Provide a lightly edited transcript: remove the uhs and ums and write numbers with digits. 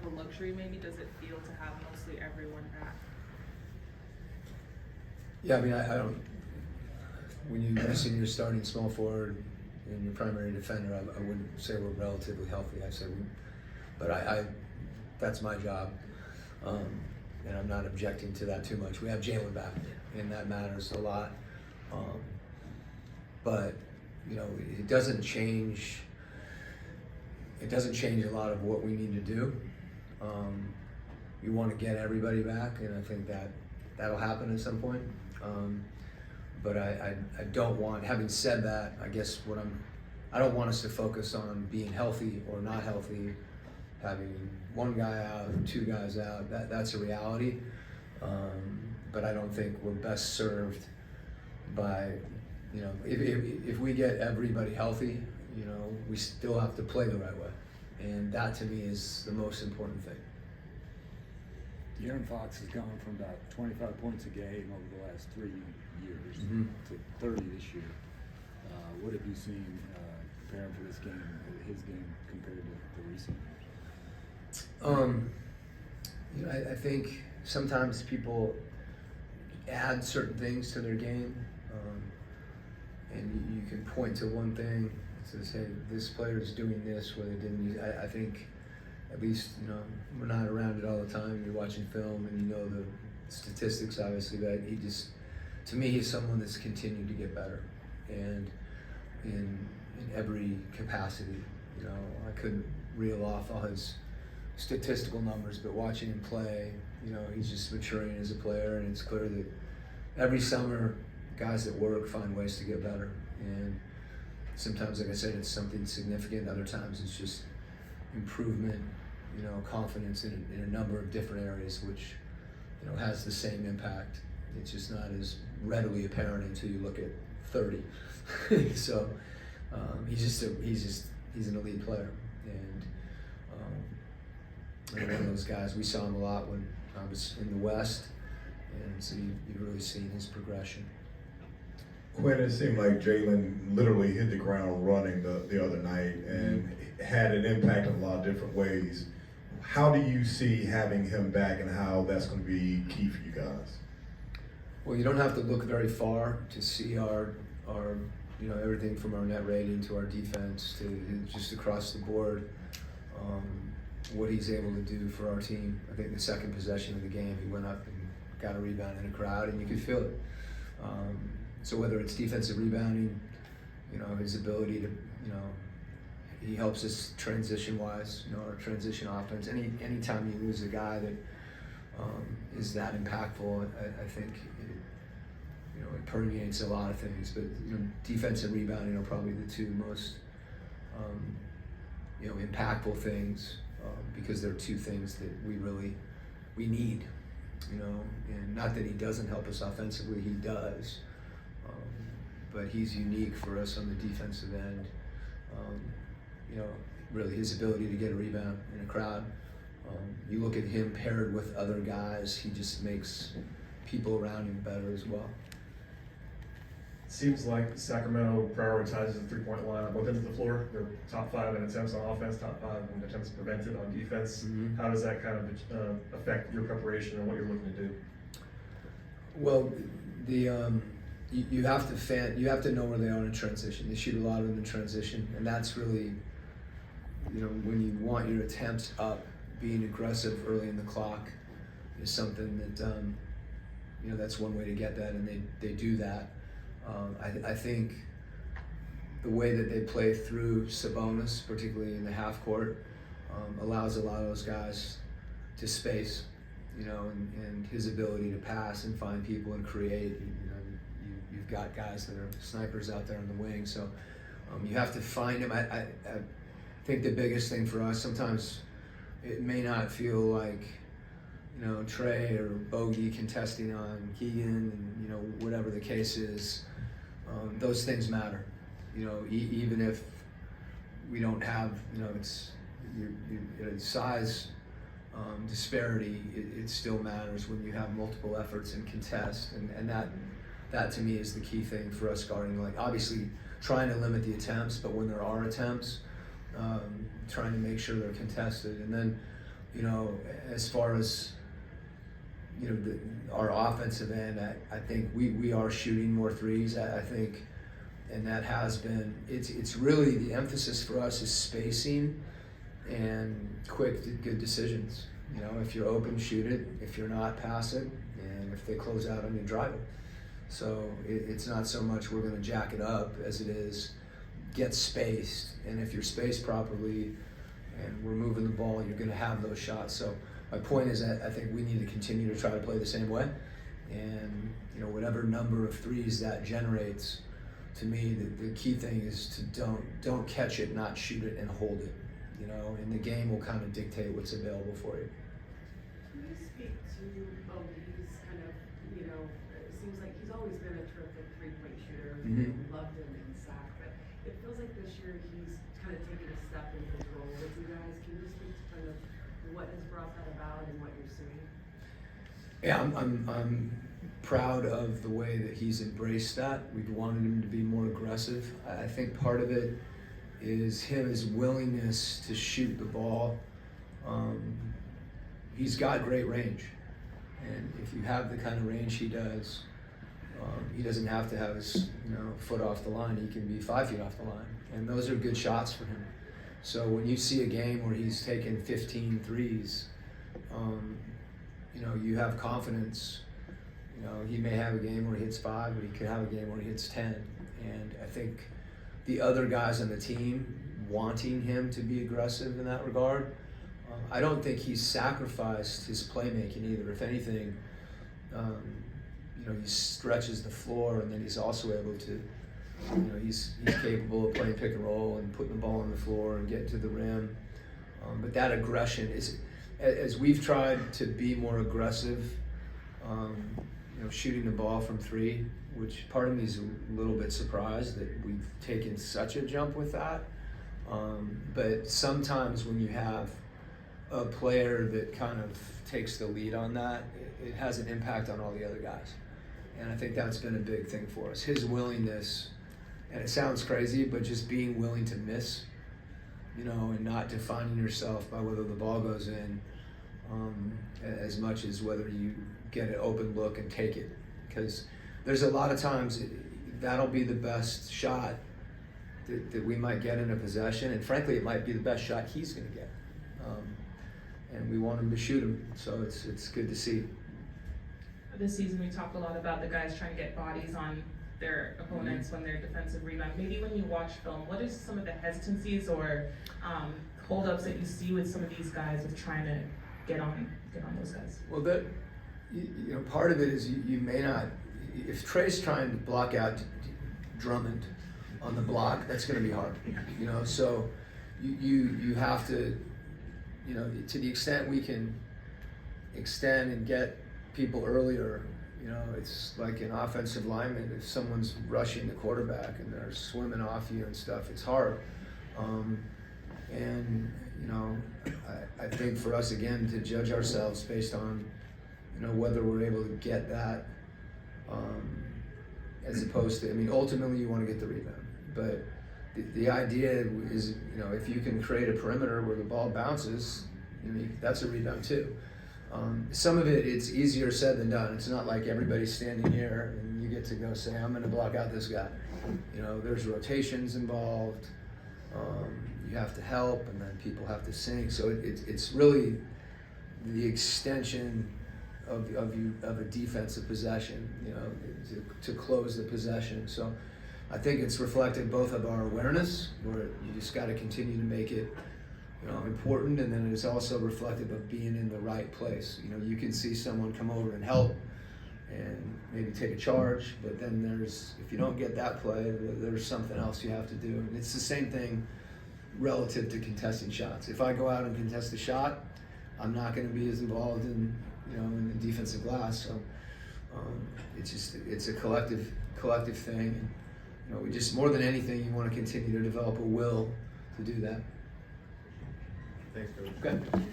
the luxury maybe does it feel to have mostly everyone back? Yeah, I mean, I don't. When you mention your starting small forward and your primary defender, I wouldn't say we're relatively healthy. I say but I that's my job, and I'm not objecting to that too much. We have Jalen back, and that matters a lot. But it doesn't change. It doesn't change a lot of what we need to do. We want to get everybody back, and I think that'll happen at some point. But I don't want. Having said that, I guess I don't want us to focus on being healthy or not healthy. Having one guy out, two guys out, that's a reality. But I don't think we're best served by, if we get everybody healthy, we still have to play the right way. And that to me is the most important thing. De'Aaron Fox has gone from about 25 points a game over the last 3 years to 30 this year. What have you seen preparing for this game, his game, compared to the recent years? I think sometimes people add certain things to their game, and you can point to one thing to say this player is doing this where they didn't use. I think, at least we're not around it all the time. You're watching film and the statistics, obviously, but to me, he's someone that's continued to get better, and in every capacity. I couldn't reel off all his statistical numbers, but watching him play, he's just maturing as a player, and it's clear that every summer, guys that work find ways to get better. And sometimes, like I said, it's something significant. Other times, it's just improvement, confidence in a number of different areas, which has the same impact. It's just not as readily apparent until you look at 30. So he's an elite player, and one of those guys. We saw him a lot when I was in the West, and so you've really seen his progression. Quin, it seemed like Jalen literally hit the ground running the other night and had an impact in a lot of different ways. How do you see having him back, and how that's going to be key for you guys? Well, you don't have to look very far to see our everything from our net rating to our defense to just across the board, what he's able to do for our team. I think the second possession of the game, he went up and got a rebound in a crowd, and you could feel it. So whether it's defensive rebounding, his ability to, he helps us transition-wise, our transition offense. Anytime you lose a guy that is that impactful, I think it permeates a lot of things. But defensive rebounding are probably the two most impactful things, because they're two things that we need. And not that he doesn't help us offensively, he does. But he's unique for us on the defensive end. Really his ability to get a rebound in a crowd. You look at him paired with other guys, he just makes people around him better as well. Seems like Sacramento prioritizes the three-point line on both ends of the floor. They're top 5 in attempts on offense, top 5 in attempts prevented on defense. How does that kind of affect your preparation and what you're looking to do? Well, you have to know where they are in transition. They shoot a lot of them in transition, and that's really, when you want your attempts up, being aggressive early in the clock is something that that's one way to get that, and they do that. I think the way that they play through Sabonis, particularly in the half court, allows a lot of those guys to space, and his ability to pass and find people and create. You've got guys that are snipers out there on the wing, so you have to find them. I think the biggest thing for us, sometimes it may not feel like Trey or Bogey contesting on Keegan, and whatever the case is. Those things matter, even if we don't have, it's your size disparity, it still matters when you have multiple efforts and contest, and that to me is the key thing for us guarding. Like, obviously trying to limit the attempts, but when there are attempts, trying to make sure they're contested. And then, you know, as far as, you know, our offensive end, I think we are shooting more threes. I think, and that has been, it's really the emphasis for us is spacing and quick, good decisions. You know, if you're open, shoot it. If you're not, pass it. And if they close out on you, drive it. So it's not so much we're going to jack it up as it is get spaced. And if you're spaced properly and we're moving the ball, you're going to have those shots. So my point is that I think we need to continue to try to play the same way. And, you know, whatever number of threes that generates, to me, the key thing is to don't catch it, not shoot it, and hold it. You know, and the game will kind of dictate what's available for you. Can you speak to He's kind of, you know, it seems like he's always been a terrific three-point shooter. Mhm. Loved him in Sac, but it feels like this year he's kind of taken a step in his role with you guys. Can you speak to kind of what has brought that about and what you're seeing? Yeah, I'm proud of the way that he's embraced that. We've wanted him to be more aggressive. I think part of it is his willingness to shoot the ball. He's got great range, and if you have the kind of range he does, he doesn't have to have his foot off the line. He can be 5 feet off the line, and those are good shots for him. So when you see a game where he's taken 15 threes, you have confidence. You know, he may have a game where he hits 5, but he could have a game where he hits 10. And I think the other guys on the team wanting him to be aggressive in that regard. I don't think he's sacrificed his playmaking either. If anything, he stretches the floor, and then he's also able to, he's capable of playing pick and roll and putting the ball on the floor and getting to the rim. But that aggression is, as we've tried to be more aggressive, shooting the ball from 3, which part of me is a little bit surprised that we've taken such a jump with that. But sometimes when you have a player that kind of takes the lead on that, it has an impact on all the other guys. And I think that's been a big thing for us. His willingness, and it sounds crazy, but just being willing to miss, and not defining yourself by whether the ball goes in as much as whether you get an open look and take it. Because there's a lot of times that'll be the best shot that we might get in a possession, and frankly, it might be the best shot he's going to get. And we want him to shoot him, so it's good to see. This season, we talked a lot about the guys trying to get bodies on their opponents when they're defensive rebound. Maybe when you watch film, what are some of the hesitancies or holdups that you see with some of these guys with trying to get on those guys? Well, part of it is you may not. If Trey's trying to block out Drummond on the block, that's going to be hard. So you have to. To the extent we can extend and get people earlier, it's like an offensive lineman. If someone's rushing the quarterback and they're swimming off you and stuff, it's hard. I think for us, again, to judge ourselves based on, whether we're able to get that, as opposed to, ultimately you want to get the rebound. But the idea is, if you can create a perimeter where the ball bounces, that's a rebound too. Some of it's easier said than done. It's not like everybody's standing here and you get to go say, I'm going to block out this guy. There's rotations involved. You have to help, and then people have to sink. So it's really the extension of a defensive possession, to close the possession. So I think it's reflective both of our awareness, where you just got to continue to make it, important, and then it's also reflective of being in the right place. You can see someone come over and help and maybe take a charge, but then if you don't get that play, there's something else you have to do. And it's the same thing relative to contesting shots. If I go out and contest a shot, I'm not going to be as involved in the defensive glass. So it's a collective thing. We just, more than anything, you want to continue to develop a will to do that. Thanks, Coach. Okay.